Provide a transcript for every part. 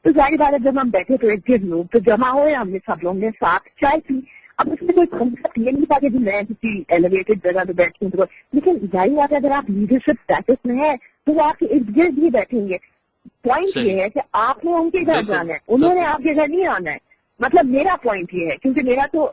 تو ظاہر بات ہے جب ہم بیٹھے تو 1-1.5 لوگ تو جمع ہوئے, ہم نے سب لوگوں نے ساتھ چائے پی. اب اس میں کوئی کنسپٹ یہ نہیں تھا کہ میں کسی ایلیویٹڈ جگہ پہ بیٹھتی ہوں, لیکن ظاہر بات ہے اگر آپ لیڈرشپ اسٹیٹس میں ہے تو وہ آپ کے ارد گرد بھی بیٹھیں گے. پوائنٹ یہ ہے کہ آپ نے ان کے گھر جانا ہے, انہوں نے آپ کے گھر نہیں آنا ہے. مطلب میرا پوائنٹ یہ ہے, کیونکہ میرا تو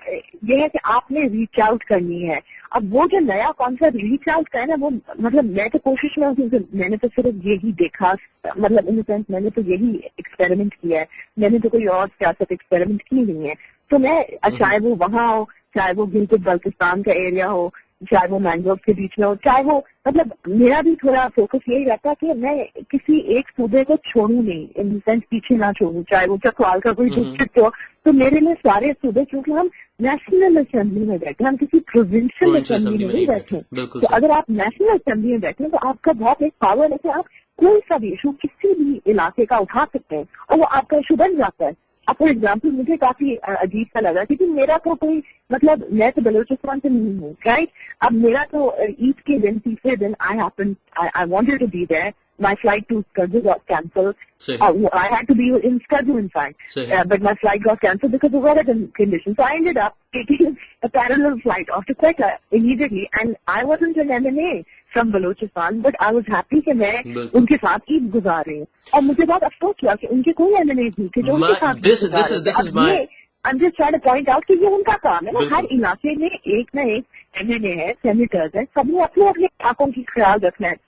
یہ ہے کہ آپ نے ریچ آؤٹ کرنی ہے. اب وہ جو نیا کانسیپٹ ریچ آؤٹ کا ہے نا, وہ مطلب میں تو کوشش میں ہوں, کیونکہ میں نے تو صرف یہی دیکھا, مطلب ان سینس میں نے تو یہی ایکسپیریمنٹ کیا ہے, میں نے تو کوئی اور سیاست ایکسپیریمنٹ کی نہیں ہے. تو میں چاہے وہ وہاں ہو, چاہے وہ گلگت بلتستان کا ایریا ہو, چاہے وہ مینگروو کے بیچ میں ہو, چاہے وہ مطلب میرا بھی تھوڑا فوکس یہی رہتا کہ میں کسی ایک صوبے کو چھوڑوں نہیں, ان سینس پیچھے نہ چھوڑوں, چاہے وہ چکوال کا کوئی ڈسٹرکٹ ہو. تو میرے لیے سارے صوبے, کیونکہ ہم نیشنل اسمبلی میں بیٹھے, ہم کسی پروونشل اسمبلی میں نہیں بیٹھے. تو اگر آپ نیشنل اسمبلی میں بیٹھے تو آپ کا بہت ایک پاور ہے کہ آپ کوئی سا بھی ایشو کسی بھی علاقے کا اٹھا سکتے ہیں اور وہ آپ کا ایشو بن جاتا ہے. اب فار ایگزامپل مجھے کافی عجیب سا لگا کیونکہ میرا تو کوئی مطلب میں تو بلوچستان سے نہیں ہوں, رائٹ. اب میرا تو عید کے دن, تیسرے دن I wanted to be there. My flight to Skardu got cancelled. I had to be in Skardu, in fact. But my flight got cancelled because of weather conditions. So I ended up taking a parallel flight off to Quetta immediately. And I wasn't an MNA from Balochistan, but I was happy کہ میں ان کے ساتھ عید گزار رہی ہوں. اور مجھے بہت افسوس ہوا کہ ان کے کوئی MNA نہیں تھے جو ان کے ساتھ گزار رہے تھے. I'm just trying to point out کہ یہ ان کا کام ہے نا, ہر علاقے میں ایک نہ ایک MNA ہے, سینیٹرز ہیں, سب نے اپنے اپنے علاقوں کی خیال رکھنا ہے.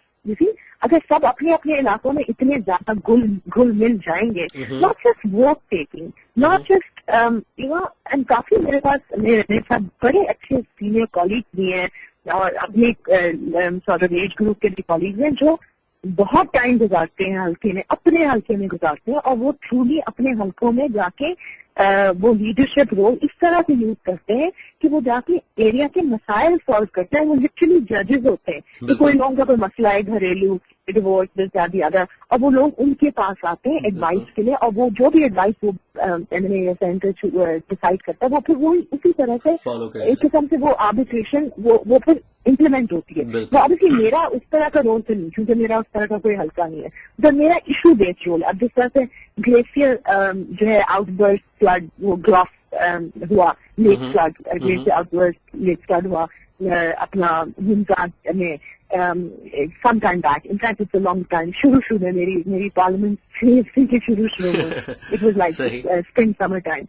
اگر سب اپنے اپنے علاقوں میں اتنے زیادہ گل مل جائیں گے, not just vote taking, not just and کافی میرے پاس میرے ساتھ بڑے اچھے سینئر کالیگ بھی ہیں اور اپنے سارٹ آف ایج گروپ کے بھی کالیگز ہیں جو بہت ٹائم گزارتے ہیں حلقے میں, اپنے حلقے میں گزارتے ہیں, اور وہ ٹرولی اپنے حلقوں میں جا کے وہ لیڈرشپ رول اس طرح سے یوز کرتے ہیں کہ وہ جا کے ایریا کے مسائل سالو کرتے ہیں. وہ لٹرلی ججز ہوتے ہیں کہ کوئی لوگوں کا کوئی مسئلہ ہے, گھریلو, ڈیورس, دس زیادہ ادر, اور وہ لوگ ان کے پاس آتے ہیں ایڈوائس کے لیے, اور وہ جو بھی ایڈوائس وہ سینٹر ڈسائڈ کرتا ہے وہ پھر وہ اسی طرح سے ایک قسم سے وہ آربیٹریشن وہ پھر امپلیمنٹ ہوتی ہے. تو obviously میرا اس طرح کا رول تو نہیں, کیونکہ میرا اس طرح کا کوئی حلقہ نہیں ہے. تو میرا ایشو بیسڈ رول, اب جس طرح سے گلیشیئر جو ہے آؤٹ برسٹ فلڈ, وہ گلاف ہوا, lake flood, glacier outburst lake flood ہوا اپنا ہندوستان میں some time back. In fact it's a long time. شروع میں میری پارلیمنٹ کے شروع میں it was like spring summer time.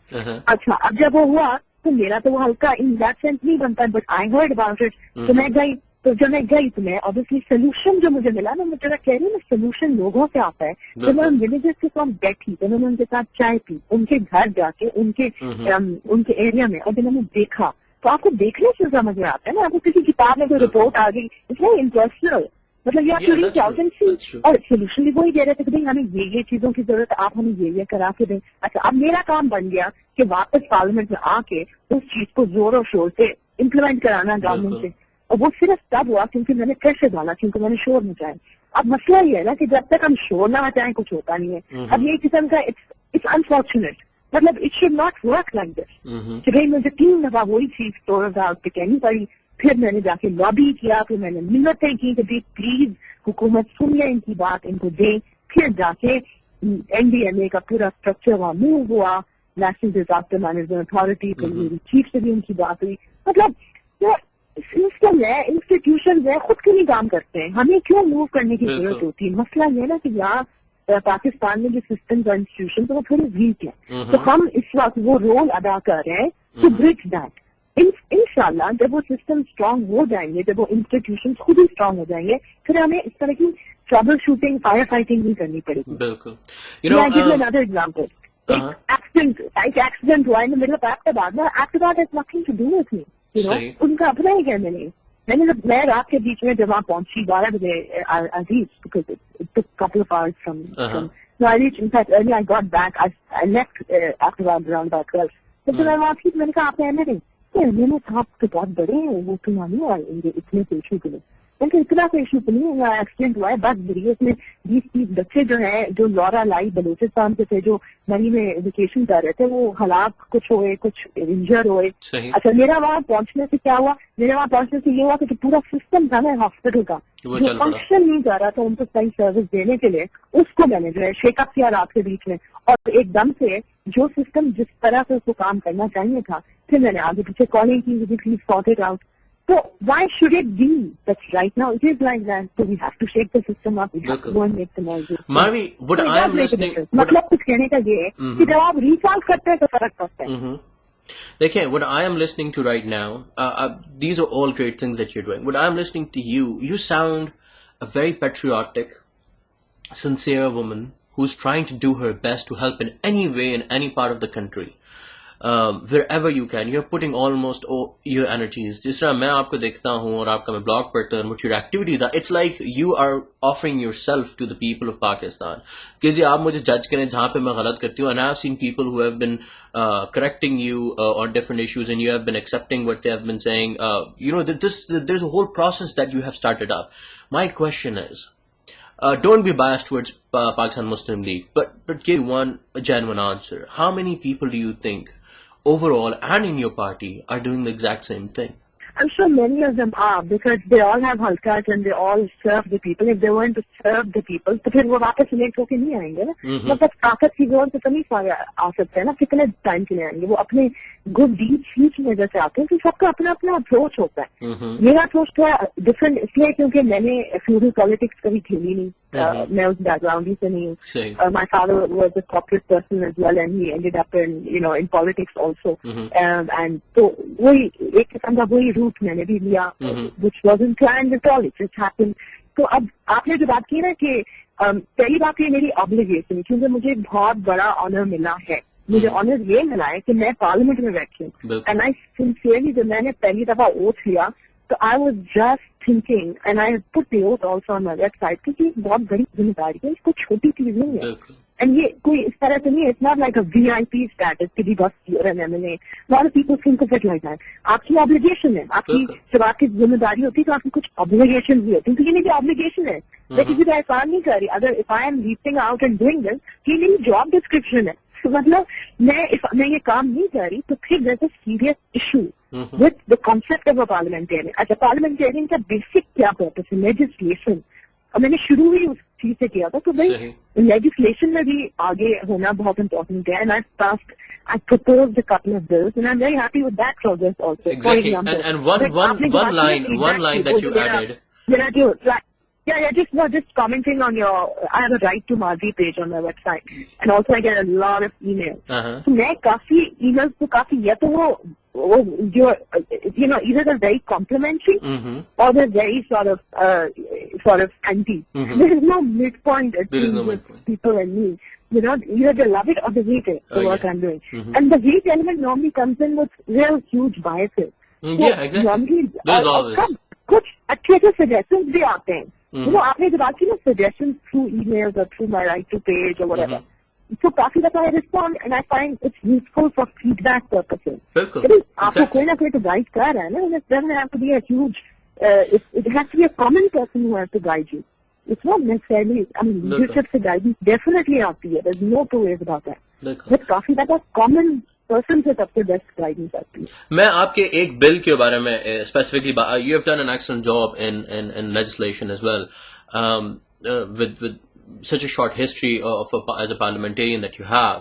اچھا, اب جب وہ ہوا تو میرا تو وہ ہلکا ان دیٹ سینس نہیں بنتا, but I heard about it. تو میں گئی, تو جب میں گئی تو میں obviously سولوشن جو مجھے ملا نا, مجھے کہہ رہی ہوں نا, سولوشن لوگوں سے آتا ہے. جب میں ان ولیجز کے ساتھ بیٹھی تو میں نے ان کے ساتھ چائے پی, ان کے گھر جا کے ان کے ایریا میں, اور جب میں نے دیکھا تو آپ کو دیکھنے سے سمجھ میں آتا ہے نا, آپ کو کسی کتاب میں کوئی رپورٹ آ گئی, اٹس ویری امپرسنل. مطلب یہ آپ کو ریچ آؤٹ اینڈ سی, اور سولوشن بھی وہی دے رہے تھے کہ بھائی ہمیں یہ چیزوں کی ضرورت ہے, آپ ہمیں یہ کرا کے دیں. اچھا, اب میرا کام بن گیا کہ واپس پارلیمنٹ میں آ کے اس چیز کو زور و شور سے امپلیمنٹ کرانا گورنمنٹ سے. اور وہ صرف تب ہوا کیونکہ میں نے پریشر ڈالا, کیونکہ میں نے شور مچایا. اب مسئلہ یہ ہے نا کہ جب تک ہم شور نہ مچائیں کچھ ہوتا نہیں ہے. اب یہ قسم کا اٹس انفارچونیٹ, مطلب it should not work like this کہ بھائی مجھے 3 دفعہ وہی چیز اسٹور پہ کہنی پڑی. پھر میں نے جا کے لابی کیا, پھر میں نے منتیں کی کہ پلیز حکومت سن لیں ان کی بات, ان کو دیں. پھر جا کے NDMA کا پورا اسٹرکچر وہاں موو ہوا, نیشنل ڈیزاسٹر مینجمنٹ اتھارٹی, پھر میری چیف سے بھی ان کی بات ہوئی. مطلب سسٹم ہے, انسٹیٹیوشن ہے, خود کے لیے کام کرتے ہیں, ہمیں کیوں موو کرنے کی ضرورت ہوتی ہے. مسئلہ یہ ہے نا کہ یہاں پاکستان میں جو سسٹمز اور انسٹیٹیوشن تو وہ تھوڑی ویک ہے. تو ہم اس وقت وہ رول ادا کر رہے ہیں ٹو برج دیٹ. انشاءاللہ جب وہ سسٹم اسٹرانگ ہو جائیں گے, جب وہ انسٹیٹیوشن خود ہی اسٹرانگ ہو جائیں گے, پھر ہمیں اس طرح کی ٹربل شوٹنگ, فائر فائٹنگ نہیں کرنی پڑے گی. بالکل. another example. ایک ایکسیڈنٹ ہوا ان مڈل آف ایبٹ نا, Abbott has nothing to do with me, ان کا اپنا ہی کہنا نہیں. میں رات کے بیچ میں جب وہاں پہنچی 12 بجے, I reached because it took a couple of hours from so I reached, in fact early I got back, I left after around about 12. تو جب میں وہاں تھی میں نے کہا آپ نے ایم نے صاحب تو بہت بڑے ہیں, وہ تو یہاں نہیں آئیں گے اتنے سے ایشو کے لیے. لیکن اتنا کوئی ایشو تو نہیں ہے, ایکسیڈنٹ ہوا ہے, بس بری ہے. اس میں 20-30 بچے جو ہیں جو لورا لائی بلوچستان سے تھے, جو منی میں ایجوکیشن کر رہے تھے, وہ ہلاک کچھ ہوئے, کچھ انجر ہوئے. اچھا, میرا وہاں پہنچنے سے کیا ہوا, میرے وہاں پہنچنے سے یہ ہوا کہ پورا سسٹم تھا نا ہاسپٹل کا, جو فنکشن نہیں جا رہا تھا ان کو صحیح سروس دینے کے لیے, اس کو میں نے جو ہے شیک اپ کیا رات کے بیچ میں, اور ایک دم سے جو سسٹم جس طرح سے اس کو کام کرنا چاہیے تھا, پھر میں نے آگے پیچھے کالنگ کی, please sort it out. So why should it be that right now it is like that? So we have to shake the system up. We have to go and make the noises. Marvi, what I am listening. مطلب کچھ کہنے کا یہ ہے کہ جب آپ ریسالو کرتے ہیں تو فرق پڑتا ہے. دیکھیں, what I am listening to right now, these are all great things that you're doing. What I am listening to you, you sound a very patriotic, sincere woman who's trying to do her best to help in any way in any part of the country. Wherever you can, you're putting almost all your energies. جس طرح میں آپ کو دیکھتا ہوں اور آپ کا میں بلاگ پڑھتا ہوں, what your activities are, it's like you are offering yourself to the people of Pakistan. کہ جی آپ مجھے جج کریں جہاں پہ میں غلط کرتی ہوں, and I've seen people who have been correcting you on different issues, and you have been accepting what they have been saying. There's a whole process that you have started up. My question is, don't be biased towards Pakistan Muslim League, but give one genuine answer. How many people do you think overall and in your party are doing the exact same thing? I'm sure many of them are, because they all have halkas and they all serve the people. If they weren't to serve the people, تو پھر وہ واپس late ہو کے نہیں آئیں گے نا. مطلب طاقت کی زور سے تو نہیں آ سکتے ہیں نا, کتنے ٹائم کے لیے آئیں گے. وہ اپنے گڈ ڈیڈ ہی کی وجہ سے آتے ہیں, کہ سب کا اپنا اپنا اپروچ ہوتا ہے. میرا اپروچ تھوڑا ڈفرنٹ اس لیے کیونکہ میں نے فیوڈل پالیٹکس کبھی کھیلی نہیں. میں اس بیک گراؤنڈ ہی سے نہیں ہوں. My father was a corporate person as well, and he ended up in politics also. And تو وہی ایک قسم کا وہی روٹ میں نے بھی لیا, which wasn't planned at all, it just happened. تو اب آپ نے جو بات کی نا کہ پہلی بات یہ میری obligation ہے, کیونکہ مجھے بہت بڑا آنر ملا ہے. مجھے آنر یہ ملا ہے کہ میں پارلیمنٹ میں بیٹھی ہوں. اینڈ آئی سنسیئرلی جب میں نے پہلی دفعہ اوتھ لیا, تو I was just thinking, and I put the oath also on my website, کہ یہ بہت بڑی ذمہ داری ہے, اس کو چھوٹی چیز نہیں ہے. اینڈ یہ کوئی اس طرح سے نہیں ہے, it's not like a VIP status کہ بس you're an MLA. lot of people think of it like that. آپ کی obligation ہے, آپ کی جب آپ کی ذمہ داری ہوتی ہے تو آپ کی کچھ obligation بھی ہوتی ہے, کیونکہ یہ میری obligation ہے. میں کسی کا احسان نہیں کر رہی. اگر if I am reaching out and doing this, یہ میری job description ہے. مطلب میں یہ کام نہیں کر رہی تو پھر there's a serious issue with the concept of a parliamentarian. اچھا, parliamentarian کا بیسک کیا پرپس ہے؟ لیجسلیشن. اور میں نے شروع ہی اس چیز سے کیا تھا, تو بھائی لیجسلیشن میں بھی آگے ہونا بہت امپورٹنٹ ہے. And I proposed a couple of bills, and I'm very happy with that progress also. Exactly. And one line that you added. Just commenting on your, I have a Right to Marzi page on my website, and also I get a lot of emails. So میں کافی emails تو کافی, یا تو وہ جو either they're very complimentary or they're very sort of anti. There is no midpoint with people and me. Either they love it or they hate it, the work I'm doing. And the hate element normally comes in with real huge biases. Yeah, exactly. There's always. کچھ اچھے سے suggestions بھی آتے ہیں. آپ نے جو بات کی نا, suggestions through emails or through my Right to page or whatever. So کافی دفعہ I respond and I find it's useful for feedback purposes. آپ کو کوئی نہ کوئی تو گائڈ کر رہا ہے نا. It doesn't have to be a huge, it has to be a common person who has to guide you. It's not necessarily, I mean, leadership سے guidance definitely آتی ہے. There's no two ways about that. But کافی دفعہ common person سے سب سے best guidance آتی ہے. میں آپ کے ایک بل کے بارے میں specifically, you have done an excellent job in legislation as well, with such a short history as a parliamentarian that you have,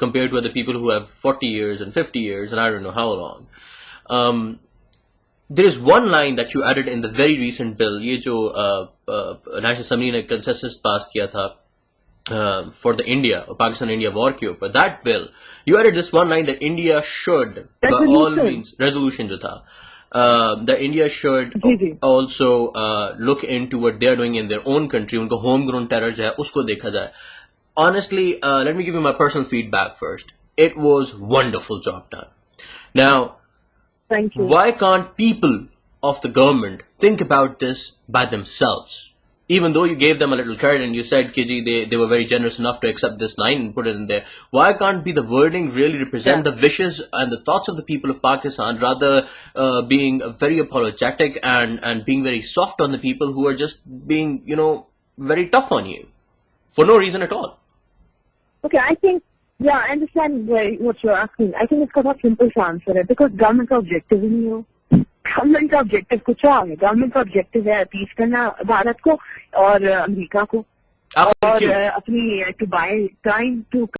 compared to other people who have 40 years and 50 years and I don't know how long. There is one line that you added in the very recent bill, یہ جو National Assembly نے consensus pass کیا تھا for the Pakistan India war کے اوپر, that bill, you added this one line that India should, by all means, resolution جو تھا, that India should also look into what they are doing in their own country. ان کو home grown terror جو ہے اس کو دیکھا جائے. Honestly, let me give you my personal feedback first. It was wonderful job done. Now, thank you. Why can't people of the government think about this by themselves? Even though you gave them a little credit and you said, Kiji, they were very generous enough to accept this line and put it in there. Why can't be the wording really represent the wishes and the thoughts of the people of Pakistan, rather being very apologetic and being very soft on the people who are just being, very tough on you for no reason at all? Okay, I think, I understand what you're asking. I think it's got a simple answer, because government کا objective ہی نہیں ہو. Government کا objective کچھ اور ہے. Government کا objective ہے appease کرنا بھارت کو اور امریکہ کو, اور اپنی ٹو بائی ٹائم ٹو